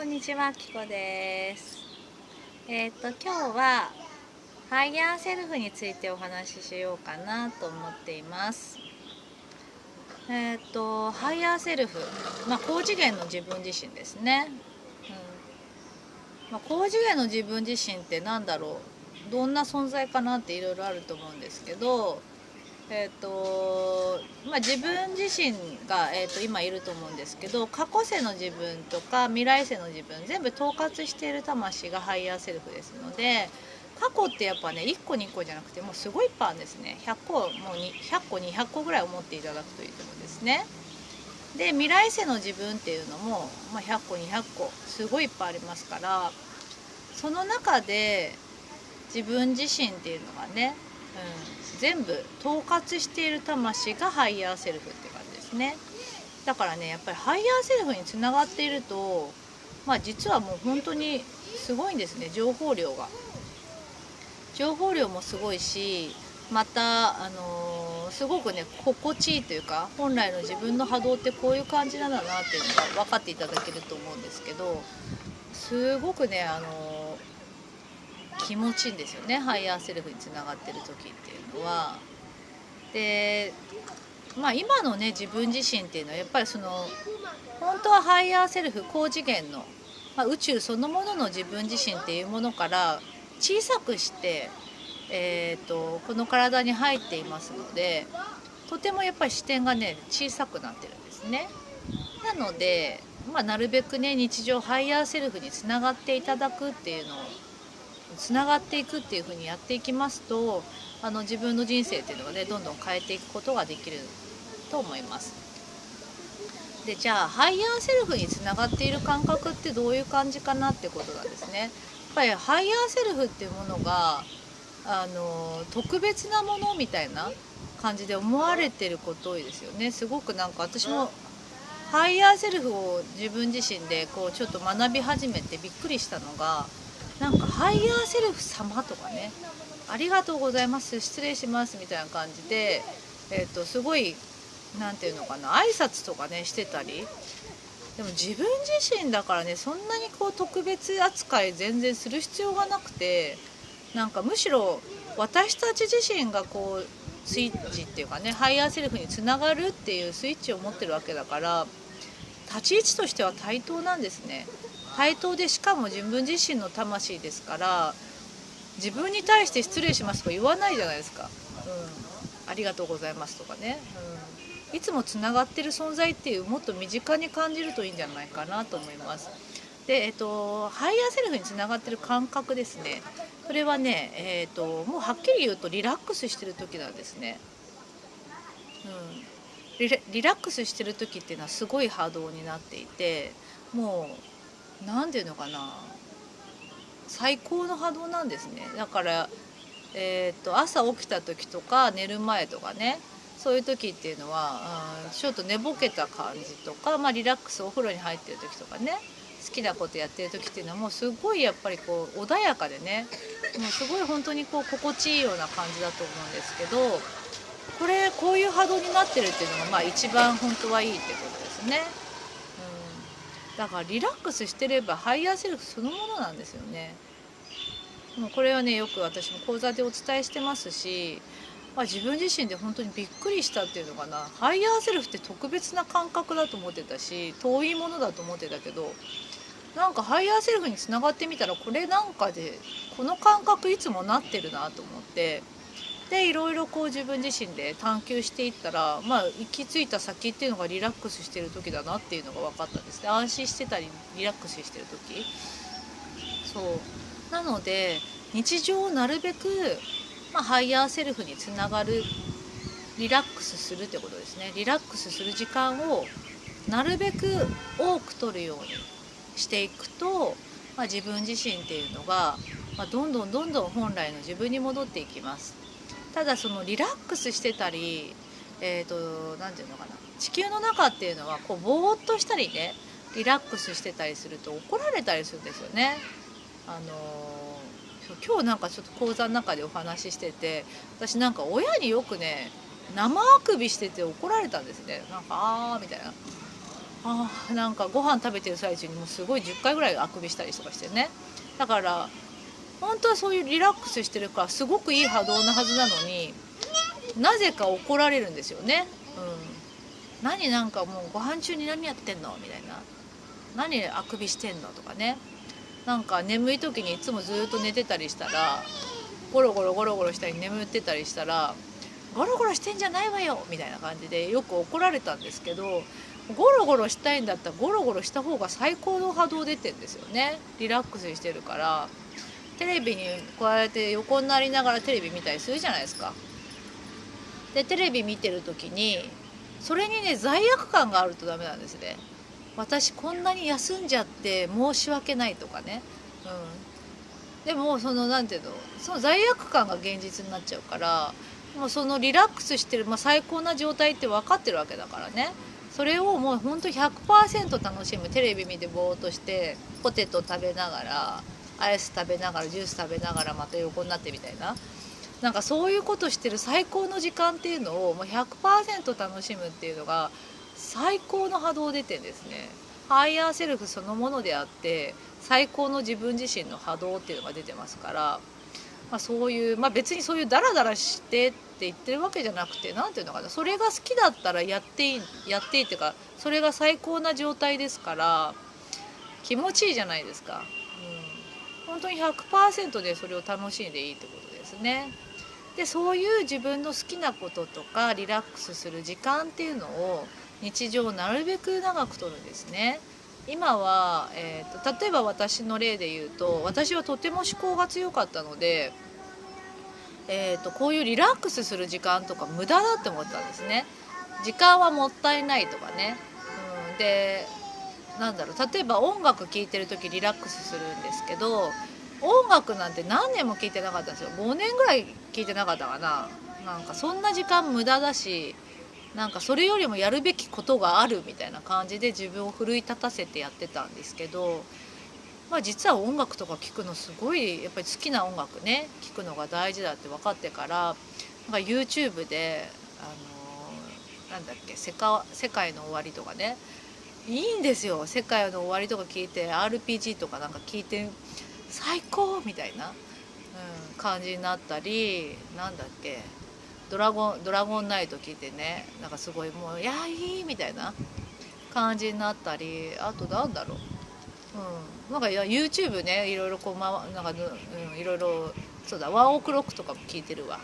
こんにちは、きこです。今日はハイヤーセルフについてお話ししようかなと思っています。ハイヤーセルフ、高次元の自分自身ですね。高次元の自分自身って何だろう、どんな存在かなっていろいろあると思うんですけど、自分自身が、今いると思うんですけど、過去世の自分とか未来世の自分全部統括している魂がハイヤーセルフですので、過去ってやっぱね1個2個じゃなくてもうすごいいっぱいあるんですね。100個もう100個200個ぐらい思っていただくといいと思うんですね。で未来世の自分っていうのも、100個200個すごいいっぱいありますから、その中で自分自身っていうのがね、全部統括している魂がハイヤーセルフって感じですね。だからねやっぱりハイヤーセルフにつながっていると、実はもう本当にすごいんですね。情報量もすごいし、またすごくね心地いいというか、本来の自分の波動ってこういう感じなんだなっていうのが分かっていただけると思うんですけど、すごくね気持ちいいんですよね、ハイヤーセルフにつながってる時っていうのは。で今のね自分自身っていうのはやっぱり本当はハイヤーセルフ高次元の、宇宙そのものの自分自身っていうものから小さくして、この体に入っていますので、とてもやっぱり視点がね小さくなってるんですね。なので、なるべくね日常ハイヤーセルフにつながっていただくっていうのをつながっていくっていう風にやっていきますと、自分の人生っていうのはねどんどん変えていくことができると思います。でじゃあハイヤーセルフにつながっている感覚ってどういう感じかなってことなんですね。やっぱりハイヤーセルフっていうものが特別なものみたいな感じで思われてること多いですよね。すごくなんか私もハイヤーセルフを自分自身でこうちょっと学び始めてびっくりしたのが、なんかハイヤーセルフ様とかね、ありがとうございます、失礼しますみたいな感じで、すごいなんていうのかな、挨拶とかねしてたり。でも自分自身だからね、そんなにこう特別扱い全然する必要がなくて、なんかむしろ私たち自身がこうスイッチっていうかね、ハイヤーセルフにつながるっていうスイッチを持ってるわけだから、立ち位置としては対等なんですね。対等で、しかも自分自身の魂ですから、自分に対して失礼しますとか言わないじゃないですか。ありがとうございますとかね、いつもつながってる存在っていう、もっと身近に感じるといいんじゃないかなと思います。で、ハイヤーセルフにつながってる感覚ですね。それはね、もうはっきり言うとリラックスしてる時なんですね。リラックスしてる時っていうのはすごい波動になっていて、もう何て言うのかな、最高の波動なんですね。だから、朝起きた時とか寝る前とかね、そういう時っていうのは、ちょっと寝ぼけた感じとか、リラックスお風呂に入ってる時とかね、好きなことやってる時っていうのはもうすごいやっぱりこう穏やかでね、もうすごい本当にこう心地いいような感じだと思うんですけど、こういう波動になってるっていうのが一番本当はいいってことですね。だからリラックスしてればハイヤーセルフそのものなんですよね。もうこれはねよく私も講座でお伝えしてますし、自分自身で本当にびっくりしたっていうのかな。ハイヤーセルフって特別な感覚だと思ってたし、遠いものだと思ってたけど、なんかハイヤーセルフにつながってみたら、これなんかでこの感覚いつもなってるなと思って、でいろいろこう自分自身で探求していったら、行き着いた先っていうのがリラックスしてる時だなっていうのが分かったんですね。安心してたりリラックスしてる時。そうなので、日常をなるべく、ハイヤーセルフにつながる、リラックスするってことですね。リラックスする時間をなるべく多く取るようにしていくと、自分自身っていうのが、どんどんどんどん本来の自分に戻っていきます。ただそのリラックスしてたり、なんていうのかな、地球の中っていうのはこうぼーっとしたりね、リラックスしてたりすると怒られたりするんですよね。今日なんかちょっと講座の中でお話ししてて、私なんか親によくね生あくびしてて怒られたんですね。なんかみたいな。なんかご飯食べてる最中にもうすごい10回ぐらいあくびしたりとかしてね。だから本当はそういうリラックスしてるからすごくいい波動なはずなのに、なぜか怒られるんですよね。何なんかもうご飯中に何やってんのみたいな、何あくびしてんのとかね。なんか眠い時にいつもずっと寝てたりしたら、ゴロゴロゴロゴロしたり眠ってたりしたら、ゴロゴロしてんじゃないわよみたいな感じでよく怒られたんですけど、ゴロゴロしたいんだったらゴロゴロした方が最高の波動出てんですよね。リラックスしてるから。テレビにこうやって横になりながらテレビ見たりするじゃないですか。でテレビ見てる時にそれにね罪悪感があるとダメなんですね。私こんなに休んじゃって申し訳ないとかね。でもそのなんていうの、その罪悪感が現実になっちゃうから、もうそのリラックスしてる、最高な状態って分かってるわけだからね。それをもうほんと 100% 楽しむ。テレビ見てぼーっとしてポテト食べながらアイス食べながらジュース食べながらまた横になってみたいな、なんかそういうことしてる最高の時間っていうのをもう 100% 楽しむっていうのが最高の波動出てんですね。ハイヤーセルフそのものであって最高の自分自身の波動っていうのが出てますから、そういう、別にそういうダラダラしてって言ってるわけじゃなくて、なんていうのかな、それが好きだったらやっていいっていうか、それが最高な状態ですから気持ちいいじゃないですか。本当に 100% でそれを楽しんでいいってことですね。でそういう自分の好きなこととかリラックスする時間っていうのを日常なるべく長くとるんですね。今は、例えば私の例で言うと、私はとても思考が強かったので、こういうリラックスする時間とか無駄だって思ったんですね。時間はもったいないとかね。でなんだろう、例えば音楽聴いてる時リラックスするんですけど、音楽なんて何年も聴いてなかったんですよ。5年ぐらい聴いてなかったかな。なんかそんな時間無駄だし、なんかそれよりもやるべきことがあるみたいな感じで自分を奮い立たせてやってたんですけど、実は音楽とか聴くのすごいやっぱり好きな音楽ね聴くのが大事だって分かってから、YouTube でなんだっけ、世界の終わりとかね、いいんですよ。世界の終わりとか聞いて RPG とかなんか聞いて最高みたいな、感じになったり、なんだっけ、ドラゴンナイト聞いてね、なんかすごいもういやいいみたいな感じになったり、あとなんだろう、なんかYouTube ね、いろいろこう、なんか、いろいろ、そうだ、ワンオクロックとかも聞いてるわ。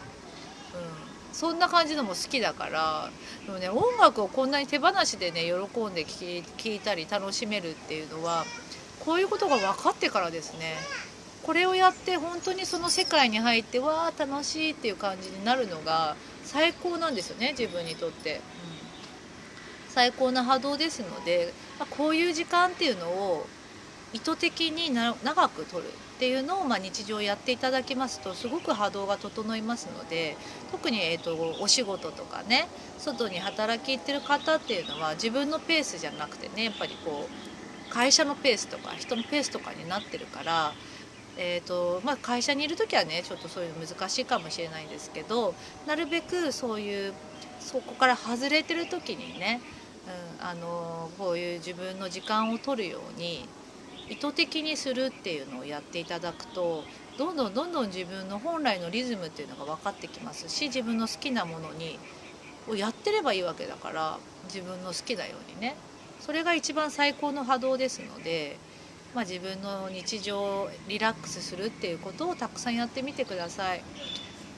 そんな感じのも好きだから。でもね、音楽をこんなに手放しでね喜んで聴いたり楽しめるっていうのはこういうことが分かってからですね。これをやって本当にその世界に入ってわー楽しいっていう感じになるのが最高なんですよね、自分にとって。最高な波動ですので、こういう時間っていうのを意図的に長く取るっていうのを日常やっていただきますとすごく波動が整いますので、特に、お仕事とかね、外に働き行ってる方っていうのは自分のペースじゃなくてね、やっぱりこう会社のペースとか人のペースとかになってるから、会社にいる時はねちょっとそういうの難しいかもしれないんですけど、なるべくそういうそこから外れてる時にね、こういう自分の時間を取るように意図的にするっていうのをやっていただくと、どんどん自分の本来のリズムっていうのが分かってきますし、自分の好きなものをやってればいいわけだから、自分の好きなようにね、それが一番最高の波動ですので、自分の日常をリラックスするっていうことをたくさんやってみてください。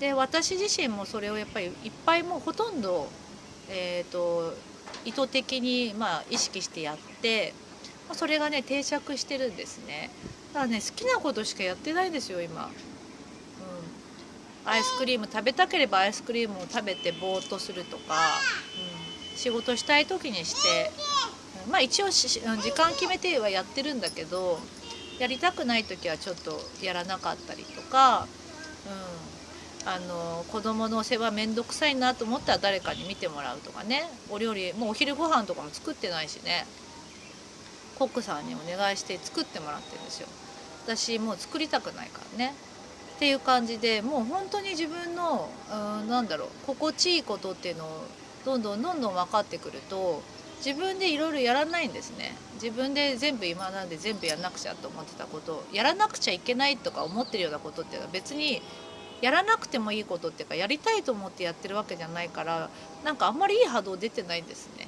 で私自身もそれをやっぱりいっぱいもうほとんど、意図的に意識してやって、それがね定着してるんですね。だからね、好きなことしかやってないんですよ今。アイスクリーム食べたければアイスクリームを食べてぼーっとするとか、仕事したい時にして、一応時間決めてはやってるんだけど、やりたくない時はちょっとやらなかったりとか、子供の世話めんどくさいなと思ったら誰かに見てもらうとかね。お料理もうお昼ご飯とかも作ってないしね、コックさんにお願いして作ってもらってるんですよ。私もう作りたくないからねっていう感じで、もう本当に自分の心地いいことっていうのをどんどん分かってくると、自分でいろいろやらないんですね。自分で全部今なんで全部やらなくちゃと思ってたことをやらなくちゃいけないとか思ってるようなことっていうのは別にやらなくてもいいことっていうか、やりたいと思ってやってるわけじゃないから、なんかあんまりいい波動出てないんですね。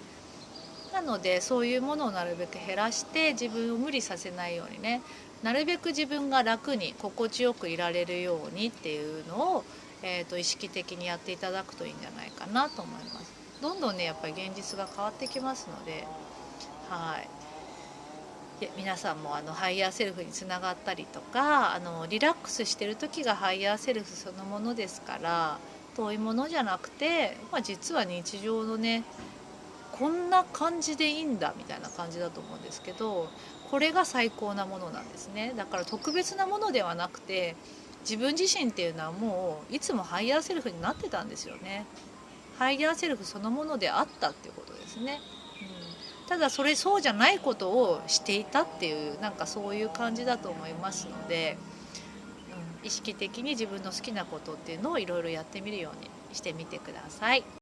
なのでそういうものをなるべく減らして自分を無理させないようにね、なるべく自分が楽に心地よくいられるようにっていうのを、意識的にやっていただくといいんじゃないかなと思います。どんどんねやっぱり現実が変わってきますので、はい。で皆さんもハイヤーセルフにつながったりとか、リラックスしてる時がハイヤーセルフそのものですから、遠いものじゃなくて、実は日常のね、こんな感じでいいんだみたいな感じだと思うんですけど、これが最高なものなんですね。だから特別なものではなくて、自分自身っていうのはもういつもハイヤーセルフになってたんですよね。ハイヤーセルフそのものであったっていうことですね。ただそうじゃないことをしていたっていう、なんかそういう感じだと思いますので、意識的に自分の好きなことっていうのをいろいろやってみるようにしてみてください。